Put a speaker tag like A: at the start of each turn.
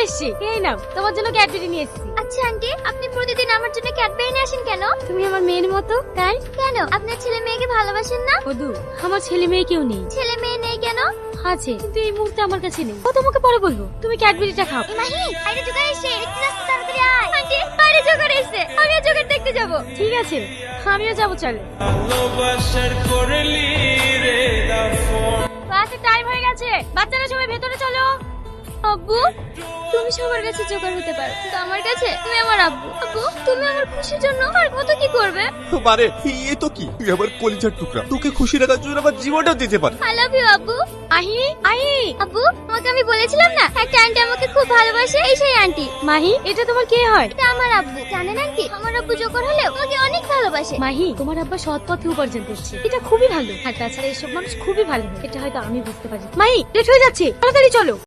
A: এসেছি। এই নাও, তোমার জন্য ক্যাডবেরি নিয়ে এসেছি।
B: আচ্ছা আন্টি, আপনি প্রতিদিন আমার জন্য ক্যাডবেরি নিয়ে আসেন কেন?
A: তুমি আমার মেয়ের মতো, তাই?
B: কেন, আপনার ছেলে মেয়েকে ভালোবাসেন না?
A: বধু, আমার ছেলে মেয়ে কেউ নেই।
B: ছেলে মেয়ে নেই কেন?
A: আছে, কিন্তু এই মুহূর্তে আমার কাছে নেই। ও তোমাকে পরে বলবো, তুমি ক্যাডবেরিটা খাও।
B: মাহি, বাইরে জোগাড় এসে দেখতে যাচ্ছে, তাড়াতাড়ি আয়। আন্টি, বাইরে জোগাড় এসে, আমিও জোগাড় দেখতে যাব।
A: ঠিক আছে, আমিও যাবো, চলো। ক্লাসের টাইম হয়ে গেছে, বাচ্চারা সবাই ভেতরে চলো।
B: আব্বু, তুমি সবার কাছে জোগাড় হতে পারো, কিন্তু আমার কাছে তুমি আমার আব্বু। আব্বু, তুমি আমার খুশির জন্য আর কত কি করবে।
C: বারে এ তো কি, তুই আমার কলিজার টুকরা, তোকে খুশি রাখার জন্য আমার জীবনটাও দিতে পারে।
B: আই লাভ ইউ আব্বু।
A: আহি, আহি।
B: আব্বু, তোমাকে আমি বলেছিলাম না একটা আন্টি আমাকে খুব ভালোবাসে, এই সেই আন্টি।
A: মাহি, এটা তোমার কে হয়?
B: এটা আমার আব্বু। জানেন আন্টি, আমার আব্বু জোগাড় হলেও আমাকে অনেক ভালোবাসে।
A: মাহি, তোমার আব্বা সৎ পথে উপার্জন করছে, এটা খুবই ভালো। আর তাছাড়া এসব মানুষ খুবই ভালো হয়, এটা হয়তো আমি বুঝতে পারি। মাহি, লেট হয়ে যাচ্ছে, তাড়াতাড়ি চলো।